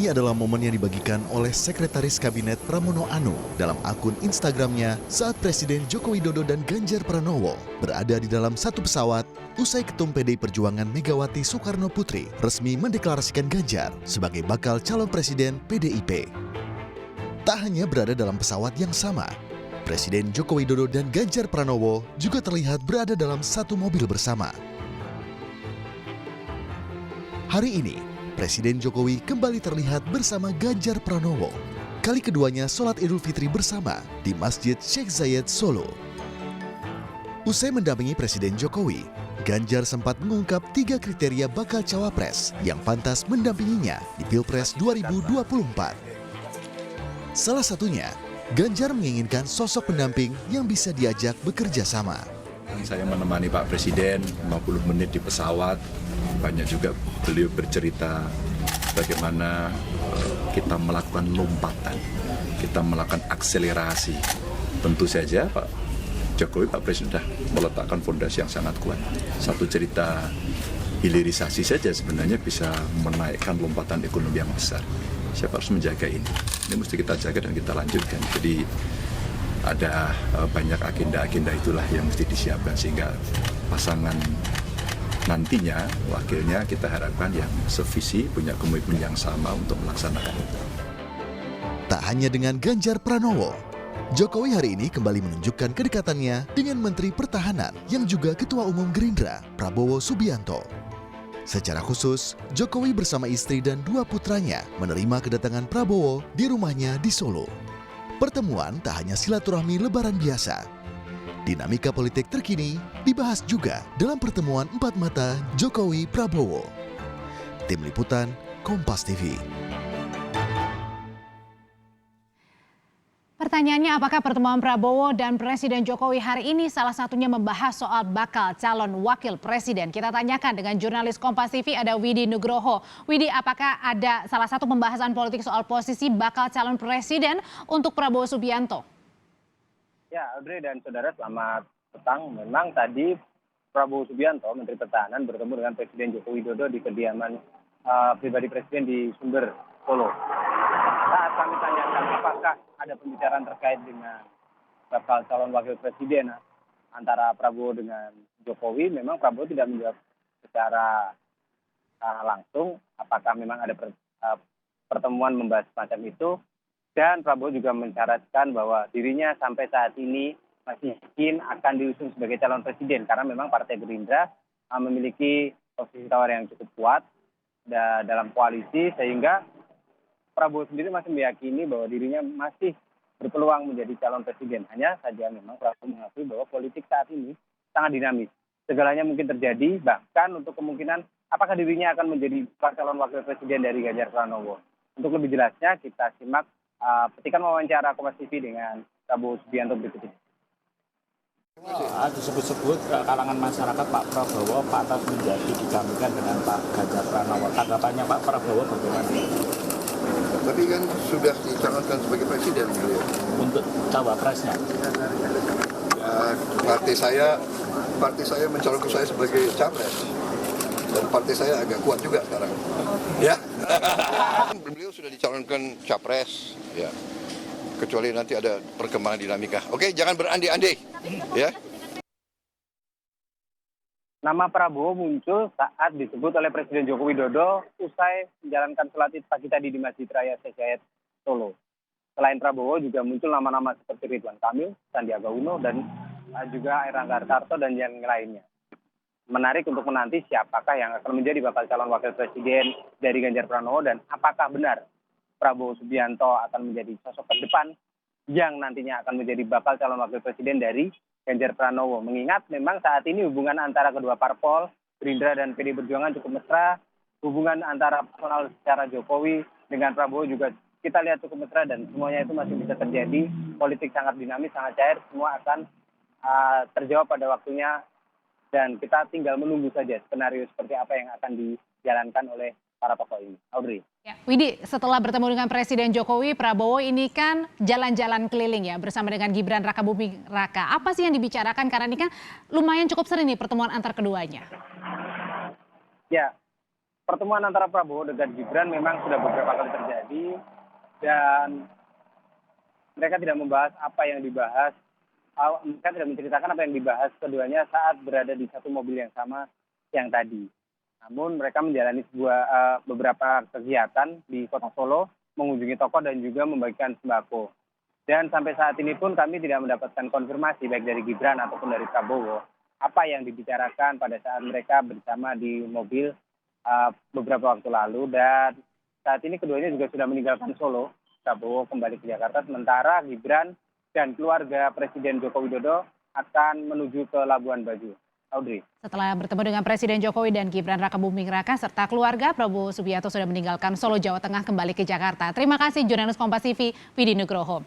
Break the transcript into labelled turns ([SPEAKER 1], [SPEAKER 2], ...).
[SPEAKER 1] Ini adalah momen yang dibagikan oleh Sekretaris Kabinet Pramono Anung dalam akun Instagramnya saat Presiden Joko Widodo dan Ganjar Pranowo berada di dalam satu pesawat usai Ketum PDI Perjuangan Megawati Soekarno Putri resmi mendeklarasikan Ganjar sebagai bakal calon presiden PDIP. Tak hanya berada dalam pesawat yang sama, Presiden Joko Widodo dan Ganjar Pranowo juga terlihat berada dalam satu mobil bersama. Hari ini, Presiden Jokowi kembali terlihat bersama Ganjar Pranowo. Kali keduanya sholat Idul Fitri bersama di Masjid Sheikh Zayed Solo. Usai mendampingi Presiden Jokowi, Ganjar sempat mengungkap 3 kriteria bakal cawapres yang pantas mendampinginya di Pilpres 2024. Salah satunya, Ganjar menginginkan sosok pendamping yang bisa diajak bekerja sama.
[SPEAKER 2] Saya menemani Pak Presiden 50 menit di pesawat. Banyak juga beliau bercerita bagaimana kita melakukan lompatan, kita melakukan akselerasi. Tentu saja Pak Jokowi, Pak Presiden sudah meletakkan fondasi yang sangat kuat. Satu cerita hilirisasi saja sebenarnya bisa menaikkan lompatan ekonomi yang besar. Siapa harus menjaga ini? Ini mesti kita jaga dan kita lanjutkan. Jadi ada banyak agenda-agenda itulah yang mesti disiapkan sehingga pasangan nantinya wakilnya kita harapkan yang sevisi, punya komitmen yang sama untuk melaksanakan itu.
[SPEAKER 1] Tak hanya dengan Ganjar Pranowo, Jokowi hari ini kembali menunjukkan kedekatannya dengan Menteri Pertahanan yang juga Ketua Umum Gerindra, Prabowo Subianto. Secara khusus, Jokowi bersama istri dan 2 putranya menerima kedatangan Prabowo di rumahnya di Solo. Pertemuan tak hanya silaturahmi lebaran biasa. Dinamika politik terkini dibahas juga dalam pertemuan 4 mata Jokowi-Prabowo. Tim Liputan, Kompas TV.
[SPEAKER 3] Pertanyaannya, apakah pertemuan Prabowo dan Presiden Jokowi hari ini salah satunya membahas soal bakal calon wakil presiden? Kita tanyakan dengan jurnalis Kompas TV ada Widi Nugroho. Widi, apakah ada salah satu pembahasan politik soal posisi bakal calon presiden untuk Prabowo Subianto?
[SPEAKER 4] Ya, Audrey dan saudara, selamat petang. Memang tadi Prabowo Subianto, Menteri Pertahanan, bertemu dengan Presiden Joko Widodo di kediaman pribadi Presiden di Sumber, Solo. Saat kami tanyakan apakah ada pembicaraan terkait dengan bakal calon wakil presiden antara Prabowo dengan Jokowi, memang Prabowo tidak menjawab secara langsung apakah memang ada pertemuan membahas semacam itu. Dan Prabowo juga mensyaratkan bahwa dirinya sampai saat ini masih yakin akan diusung sebagai calon presiden karena memang Partai Gerindra memiliki posisi tawar yang cukup kuat dalam koalisi, sehingga Prabowo sendiri masih meyakini bahwa dirinya masih berpeluang menjadi calon presiden. Hanya saja memang Prabowo mengakui bahwa politik saat ini sangat dinamis. Segalanya mungkin terjadi, bahkan untuk kemungkinan apakah dirinya akan menjadi calon wakil presiden dari Ganjar Pranowo. Untuk lebih jelasnya kita simak petikan wawancara Kompas TV dengan Prabowo Subianto berikut ini.
[SPEAKER 5] Disebut-sebut kalangan masyarakat Pak Prabowo pantas menjadi digantikan dengan Pak Ganjar Pranowo. Tanggapannya Pak Prabowo bagaimana?
[SPEAKER 6] Tapi kan sudah dicalonkan sebagai presiden beliau.
[SPEAKER 5] Untuk cawapresnya?
[SPEAKER 6] Ya, partai saya mencalonkan saya sebagai capres. Dan partai saya agak kuat juga sekarang. Ya. Beliau sudah dicalonkan capres, ya. Kecuali nanti ada perkembangan dinamika. Oke, jangan berandai-andai, ya.
[SPEAKER 4] Nama Prabowo muncul saat disebut oleh Presiden Joko Widodo usai menjalankan sholat Id pagi tadi di Masjid Raya Sheikh Zayed Solo. Selain Prabowo juga muncul nama-nama seperti Ridwan Kamil, Sandiaga Uno, dan juga Erlangga Hartarto dan yang lainnya. Menarik untuk menanti siapakah yang akan menjadi bakal calon wakil presiden dari Ganjar Pranowo dan apakah benar Prabowo Subianto akan menjadi sosok terdepan yang nantinya akan menjadi bakal calon wakil presiden dari Ganjar Pranowo. Mengingat memang saat ini hubungan antara kedua parpol, Gerindra dan PDI Perjuangan cukup mesra. Hubungan antara personal secara Jokowi dengan Prabowo juga kita lihat cukup mesra dan semuanya itu masih bisa terjadi. Politik sangat dinamis, sangat cair, semua akan terjawab pada waktunya. Dan kita tinggal menunggu saja skenario seperti apa yang akan dijalankan oleh para tokoh ini. Audrey.
[SPEAKER 3] Ya, Widi, setelah bertemu dengan Presiden Jokowi, Prabowo ini kan jalan-jalan keliling ya bersama dengan Gibran Rakabuming Raka. Apa sih yang dibicarakan? Karena ini kan lumayan cukup sering nih pertemuan antar keduanya.
[SPEAKER 4] Ya, pertemuan antara Prabowo dengan Gibran memang sudah beberapa kali terjadi dan mereka tidak membahas apa yang dibahas, mereka tidak menceritakan apa yang dibahas keduanya saat berada di satu mobil yang sama yang tadi. Namun mereka menjalani beberapa kegiatan di Kota Solo, mengunjungi toko dan juga membagikan sembako. Dan sampai saat ini pun kami tidak mendapatkan konfirmasi baik dari Gibran ataupun dari Prabowo apa yang dibicarakan pada saat mereka bersama di mobil beberapa waktu lalu. Dan saat ini keduanya juga sudah meninggalkan Solo. Prabowo kembali ke Jakarta, sementara Gibran dan keluarga Presiden Joko Widodo akan menuju ke Labuan Bajo. Audrey.
[SPEAKER 3] Setelah bertemu dengan Presiden Jokowi dan Gibran Rakebuming Raka serta keluarga, Prabowo Subianto sudah meninggalkan Solo, Jawa Tengah kembali ke Jakarta. Terima kasih jurnalis Kompas TV, Widi Nugroho.